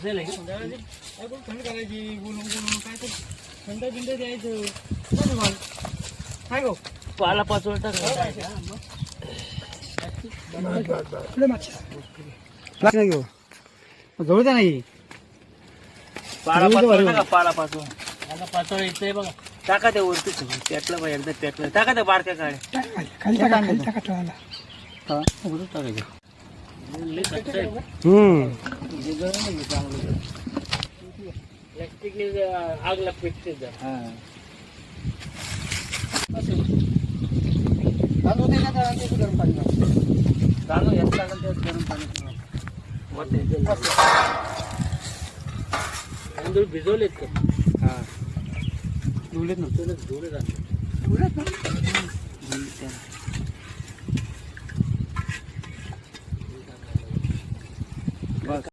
भिजेल आहे थंड करायची बोलून बोलून काय तर थंड बिंड द्यायचं काय माल काय गो पाला पाचोळा नाही घेऊ जवळ द्या नाही पाला पाचोळा टाका पाला पाचोळा पाला पाचोळा इथे बघा टाका त्या वरती पेटलं बघा एकदा पेटलं टाका त्या बारक्या काड्या खाली टाका खाली टाका ठेवायला हा बरोबर टाकायचं प्लॅस्टिकने आगला पेटते गरम पाणी तांदूळ यात लागेल त्यात गरम पाणी तांदूळ भिजवलेत का हा धुवलेत ना धुवलेत